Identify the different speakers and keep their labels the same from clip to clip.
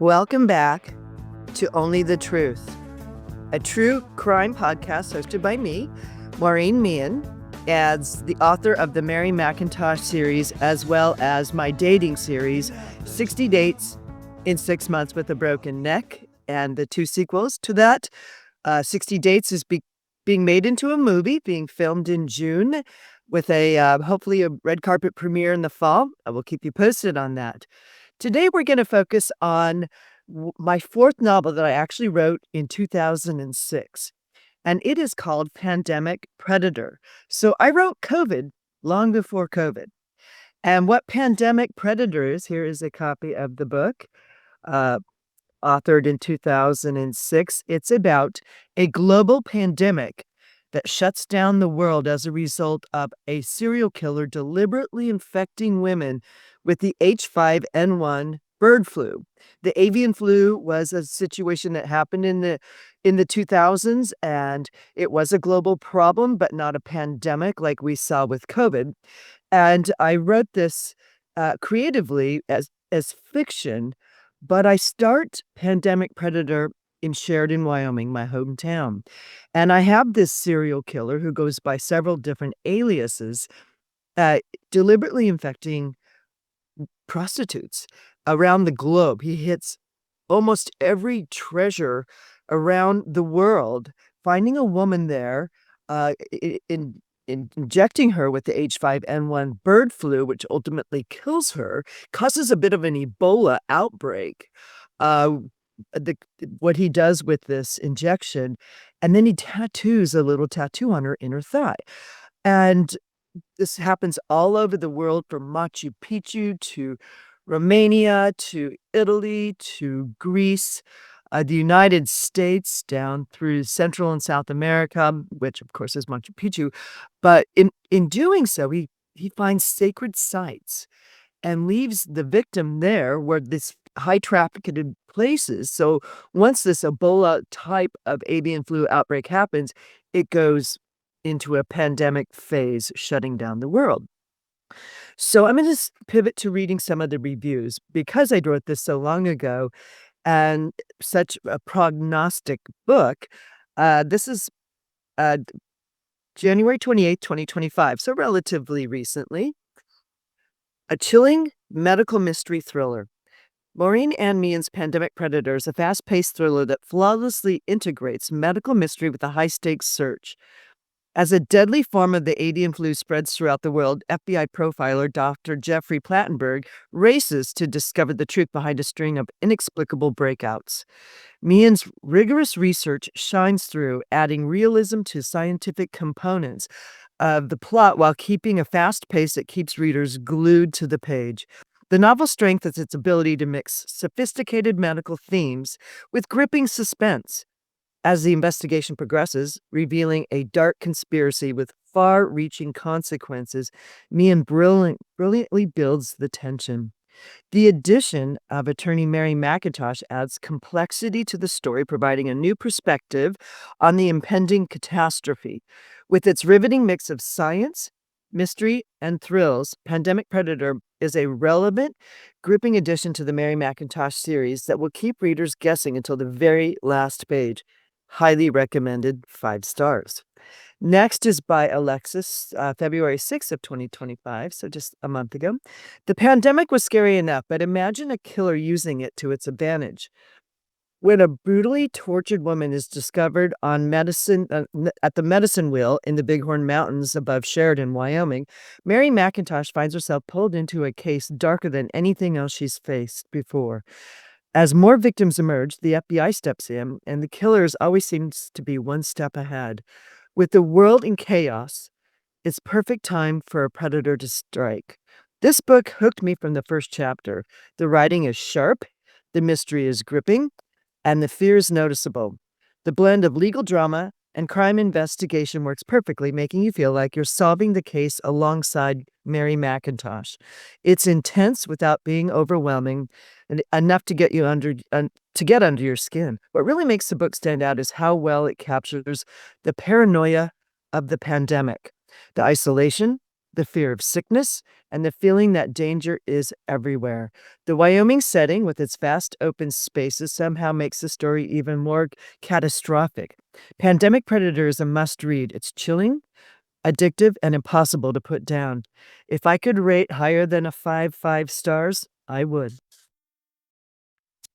Speaker 1: Welcome back to Only the Truth, a true crime podcast hosted by me, Maureen Meehan, as the author of the Mary MacIntosh series, as well as my dating series, 60 Dates in 6 Months with a Broken Neck, and the 2 sequels to that. 60 Dates is being made into a movie, being filmed in June, with hopefully a red carpet premiere in the fall. I will keep you posted on that. Today, we're going to focus on my 4th novel that I actually wrote in 2006, and it is called Pandemic Predator. So I wrote COVID long before COVID. And what Pandemic Predator is, here is a copy of the book, authored in 2006. It's about a global pandemic that shuts down the world as a result of a serial killer deliberately infecting women with the H5N1 bird flu. The avian flu was a situation that happened in the 2000s, and it was a global problem, but not a pandemic like we saw with COVID. And I wrote this creatively as fiction, but I start Pandemic Predator in Sheridan, Wyoming, my hometown. And I have this serial killer who goes by several different aliases, deliberately infecting prostitutes around the globe. He hits almost every treasure around the world, finding a woman there, injecting her with the H5N1 bird flu, which ultimately kills her, causes a bit of an Ebola outbreak. What he does with this injection, and then he tattoos a little tattoo on her inner thigh. And this happens all over the world, from Machu Picchu to Romania to Italy to Greece, the United States, down through Central and South America, which of course is Machu Picchu. But in doing so, he finds sacred sites and leaves the victim there where this high trafficked places. So once this Ebola type of avian flu outbreak happens, it goes into a pandemic phase, shutting down the world. So I'm going to pivot to reading some of the reviews because I wrote this so long ago and such a prognostic book. This is January 28th, 2025, so relatively recently. A chilling medical mystery thriller. Maureen Ann Meehan's Pandemic Predator is a fast-paced thriller that flawlessly integrates medical mystery with a high-stakes search. As a deadly form of the avian flu spreads throughout the world, FBI profiler Dr. Jeffrey Plattenburg races to discover the truth behind a string of inexplicable breakouts. Meehan's rigorous research shines through, adding realism to scientific components of the plot while keeping a fast pace that keeps readers glued to the page. The novel strengthens its ability to mix sophisticated medical themes with gripping suspense as the investigation progresses, revealing a dark conspiracy with far-reaching consequences. Meehan brilliantly builds the tension. The addition of attorney Mary MacIntosh adds complexity to the story, providing a new perspective on the impending catastrophe. With its riveting mix of science, mystery, and thrills, Pandemic Predator is a relevant, gripping addition to the Mary MacIntosh series that will keep readers guessing until the very last page. Highly recommended, 5 stars. Next is by Alexis, February 6th of 2025, so just a month ago. The pandemic was scary enough, but imagine a killer using it to its advantage. When a brutally tortured woman is discovered on at the medicine wheel in the Bighorn Mountains above Sheridan, Wyoming, Mary MacIntosh finds herself pulled into a case darker than anything else she's faced before. As more victims emerge, the FBI steps in, and the killer always seems to be one step ahead. With the world in chaos, it's perfect time for a predator to strike. This book hooked me from the first chapter. The writing is sharp, the mystery is gripping, and the fear is noticeable. The blend of legal drama and crime investigation works perfectly, making you feel like you're solving the case alongside Mary MacIntosh. It's intense without being overwhelming, and enough to get you under your skin. What really makes the book stand out is how well it captures the paranoia of the pandemic, the isolation, the fear of sickness, and the feeling that danger is everywhere. The Wyoming setting, with its vast open spaces, somehow makes the story even more catastrophic. Pandemic Predator is a must read. It's chilling, addictive, and impossible to put down. If I could rate higher than a 5 stars, I would.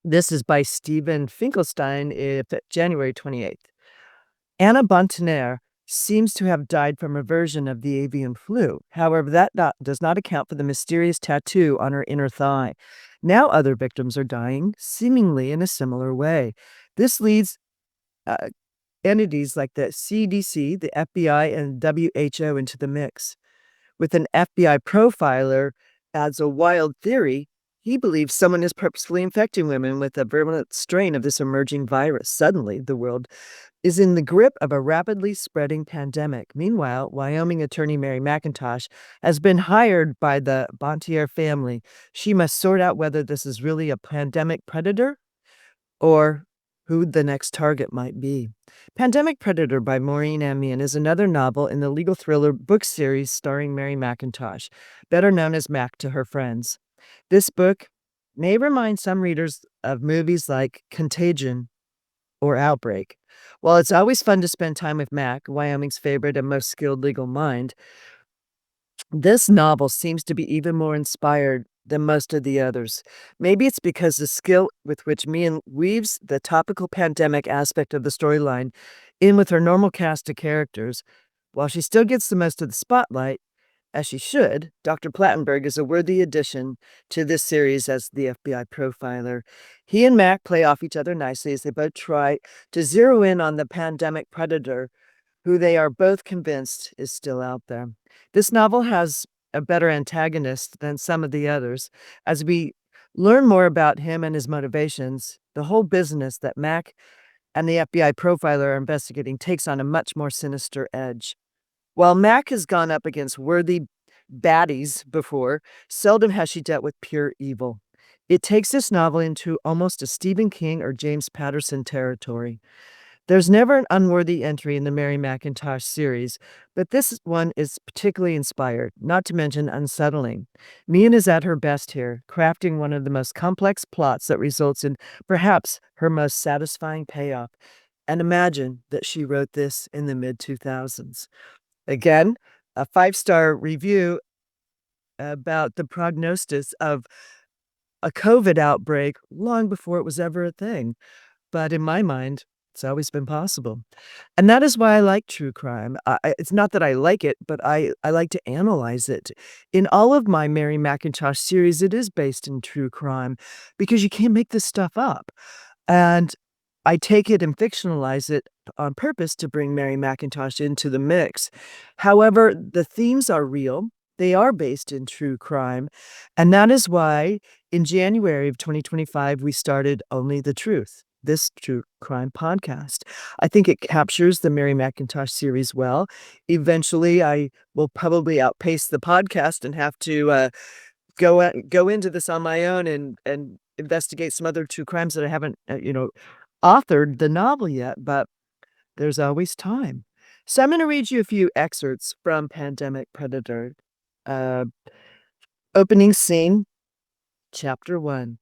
Speaker 1: This is by Stephen Finkelstein, January 28th. Ana Bontierre seems to have died from a version of the avian flu. However, does not account for the mysterious tattoo on her inner thigh. Now other victims are dying, seemingly in a similar way. This leads uh, entities like the CDC, the FBI, and WHO into the mix. With an FBI profiler adds a wild theory. He believes someone is purposefully infecting women with a virulent strain of this emerging virus. Suddenly, the world is in the grip of a rapidly spreading pandemic. Meanwhile, Wyoming attorney Mary MacIntosh has been hired by the Bontierre family. She must sort out whether this is really a pandemic predator or who the next target might be. Pandemic Predator by Maureen Amian is another novel in the legal thriller book series starring Mary MacIntosh, better known as Mac to her friends. This book may remind some readers of movies like Contagion or Outbreak. While it's always fun to spend time with Mac, Wyoming's favorite and most skilled legal mind, this novel seems to be even more inspired than most of the others. Maybe it's because the skill with which Mian weaves the topical pandemic aspect of the storyline in with her normal cast of characters. While she still gets the most of the spotlight, as she should, Dr. Plattenburg is a worthy addition to this series as the FBI profiler. He and Mac play off each other nicely as they both try to zero in on the pandemic predator, who they are both convinced is still out there. This novel has a better antagonist than some of the others. As we learn more about him and his motivations, the whole business that Mac and the FBI profiler are investigating takes on a much more sinister edge. While Mac has gone up against worthy baddies before, seldom has she dealt with pure evil. It takes this novel into almost a Stephen King or James Patterson territory. There's never an unworthy entry in the Mary MacIntosh series, but this one is particularly inspired, not to mention unsettling. Mian is at her best here, crafting one of the most complex plots that results in perhaps her most satisfying payoff. And imagine that she wrote this in the mid-2000s. Again, a 5-star review about the prognosis of a COVID outbreak long before it was ever a thing. But in my mind, it's always been possible. And that is why I like true crime. It's not that I like it, but I like to analyze it. In all of my Mary MacIntosh series, it is based in true crime because you can't make this stuff up. And I take it and fictionalize it on purpose to bring Mary MacIntosh into the mix. However, the themes are real. They are based in true crime. And that is why in January of 2025, we started Only the Truth, this true crime podcast. I think it captures the Mary MacIntosh series well. Eventually, I will probably outpace the podcast and have to go into this on my own and investigate some other true crimes that I haven't, authored the novel yet, but there's always time. So I'm going to read you a few excerpts from Pandemic Predator. Uh, Opening scene, chapter 1.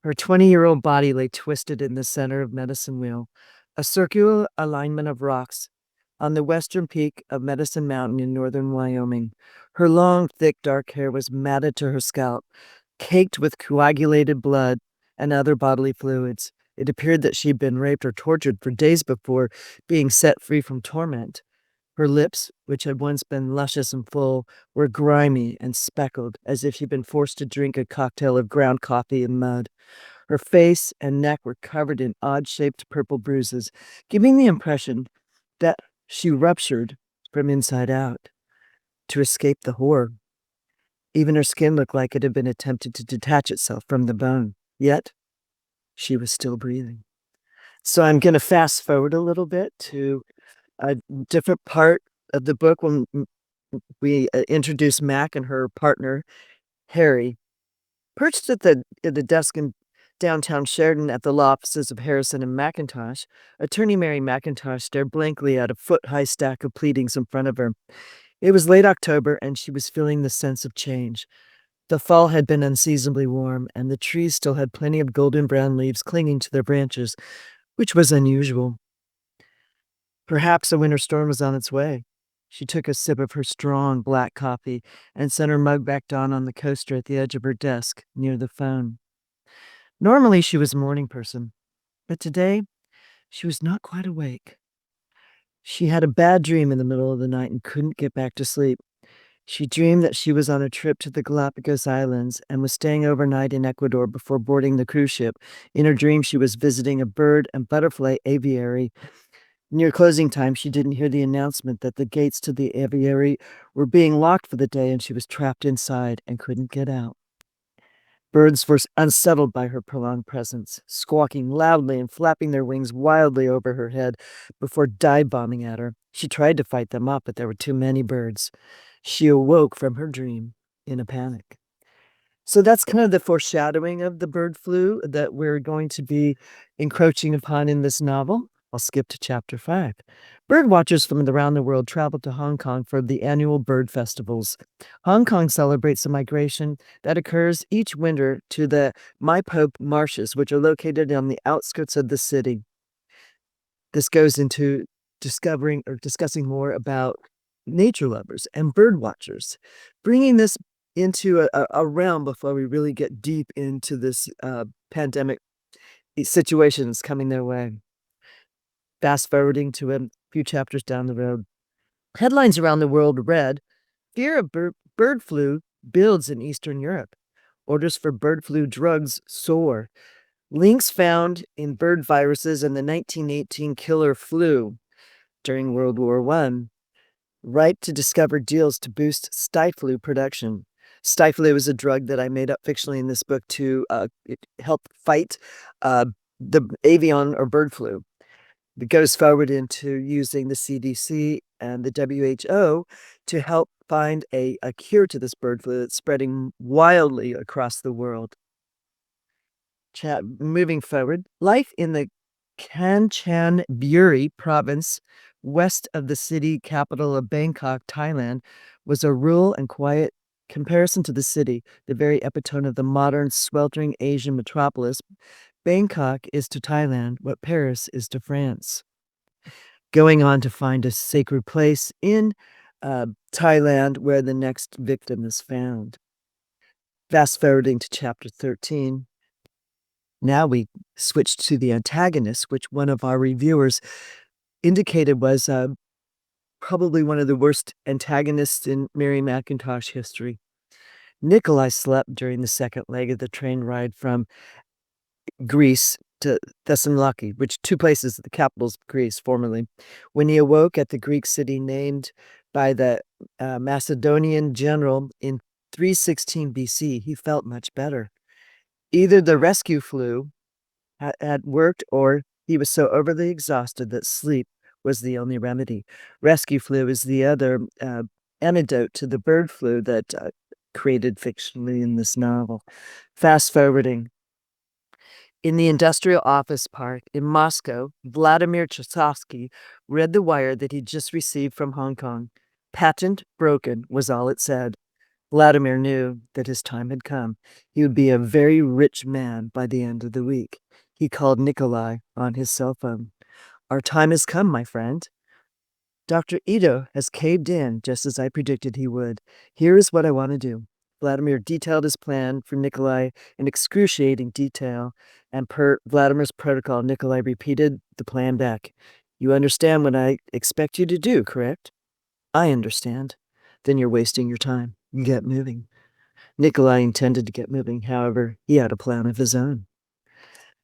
Speaker 1: Her 20-year-old body lay twisted in the center of Medicine Wheel, a circular alignment of rocks on the western peak of Medicine Mountain in northern Wyoming. Her long, thick, dark hair was matted to her scalp, caked with coagulated blood and other bodily fluids. It appeared that she had been raped or tortured for days before being set free from torment. Her lips, which had once been luscious and full, were grimy and speckled, as if she'd been forced to drink a cocktail of ground coffee and mud. Her face and neck were covered in odd-shaped purple bruises, giving the impression that she ruptured from inside out to escape the horror. Even her skin looked like it had been attempted to detach itself from the bone. Yet, she was still breathing. So I'm going to fast forward a little bit to a different part of the book when we introduce Mac and her partner, Harry. Perched at the desk in downtown Sheridan at the law offices of Harrison and MacIntosh, attorney Mary MacIntosh stared blankly at a foot-high stack of pleadings in front of her. It was late October, and she was feeling the sense of change. The fall had been unseasonably warm, and the trees still had plenty of golden brown leaves clinging to their branches, which was unusual. Perhaps a winter storm was on its way. She took a sip of her strong black coffee and set her mug back down on the coaster at the edge of her desk near the phone. Normally, she was a morning person, but today she was not quite awake. She had a bad dream in the middle of the night and couldn't get back to sleep. She dreamed that she was on a trip to the Galapagos Islands and was staying overnight in Ecuador before boarding the cruise ship. In her dream, she was visiting a bird and butterfly aviary. Near closing time, she didn't hear the announcement that the gates to the aviary were being locked for the day, and she was trapped inside and couldn't get out. Birds were unsettled by her prolonged presence, squawking loudly and flapping their wings wildly over her head before dive-bombing at her. She tried to fight them off, but there were too many birds. She awoke from her dream in a panic. So that's kind of the foreshadowing of the bird flu that we're going to be encroaching upon in this novel. I'll skip to chapter 5. Bird watchers from around the world travel to Hong Kong for the annual bird festivals. Hong Kong celebrates a migration that occurs each winter to the Mai Po marshes, which are located on the outskirts of the city. This goes into discussing more about nature lovers and bird watchers, bringing this into a realm before we really get deep into this pandemic situations coming their way. Fast forwarding to a few chapters down the road. Headlines around the world read, "Fear of bird flu builds in Eastern Europe. Orders for bird flu drugs soar. Links found in bird viruses and the 1918 killer flu during World War I. Ripe to discover deals to boost Stiflu production." Stiflu is a drug that I made up fictionally in this book to help fight the avian or bird flu. It goes forward into using the CDC and the WHO to help find a cure to this bird flu that's spreading wildly across the world. Moving forward, life in the Kanchanburi province, west of the city capital of Bangkok, Thailand, was a rural and quiet comparison to the city, the very epitome of the modern, sweltering Asian metropolis. Bangkok is to Thailand what Paris is to France. Going on to find a sacred place in Thailand where the next victim is found. Fast forwarding to chapter 13. Now we switch to the antagonist, which one of our reviewers indicated was probably one of the worst antagonists in Mary MacIntosh history. Nikolai slept during the second leg of the train ride from Greece to Thessaloniki, which two places, the capitals of Greece formerly. When he awoke at the Greek city named by the Macedonian general in 316 BC, he felt much better. Either the rescue flu had worked, or he was so overly exhausted that sleep was the only remedy. Rescue flu is the other antidote to the bird flu that created fictionally in this novel. Fast forwarding. In the industrial office park in Moscow, Vladimir Chasovsky read the wire that he'd just received from Hong Kong. Patent broken was all it said. Vladimir knew that his time had come. He would be a very rich man by the end of the week. He called Nikolai on his cell phone. "Our time has come, my friend. Dr. Ito has caved in just as I predicted he would. Here is what I want to do." Vladimir detailed his plan for Nikolai in excruciating detail, and per Vladimir's protocol, Nikolai repeated the plan back. "You understand what I expect you to do, correct?" "I understand." "Then you're wasting your time. Get moving." Nikolai intended to get moving. However, he had a plan of his own.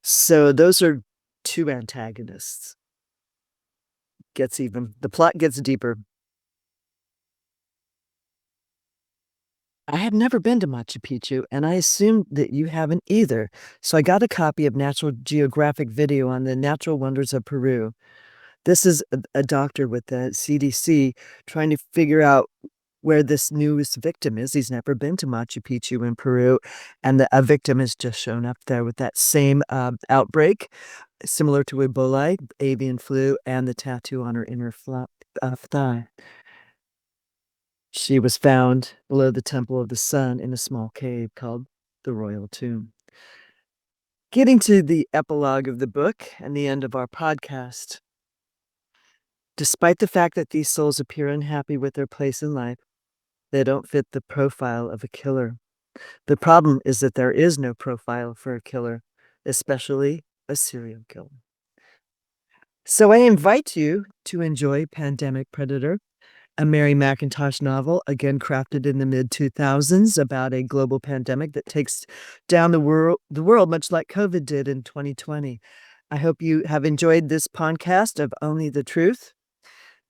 Speaker 1: So those are two antagonists. The plot gets deeper. I had never been to Machu Picchu, and I assumed that you haven't either. So I got a copy of National Geographic video on the natural wonders of Peru. This is a doctor with the CDC trying to figure out where this newest victim is. He's never been to Machu Picchu in Peru, and a victim has just shown up there with that same outbreak, similar to Ebola, avian flu, and the tattoo on her inner thigh. She was found below the Temple of the Sun in a small cave called the Royal Tomb. Getting to the epilogue of the book and the end of our podcast. Despite the fact that these souls appear unhappy with their place in life, they don't fit the profile of a killer. The problem is that there is no profile for a killer, especially a serial killer. So I invite you to enjoy Pandemic Predator, a Mary MacIntosh novel, again crafted in the mid-2000s about a global pandemic that takes down the world much like COVID did in 2020. I hope you have enjoyed this podcast of Only the Truth,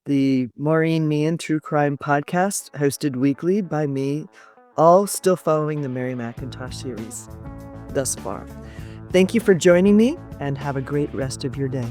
Speaker 1: the Maureen Meehan True Crime podcast, hosted weekly by me, all still following the Mary MacIntosh series thus far. Thank you for joining me, and have a great rest of your day.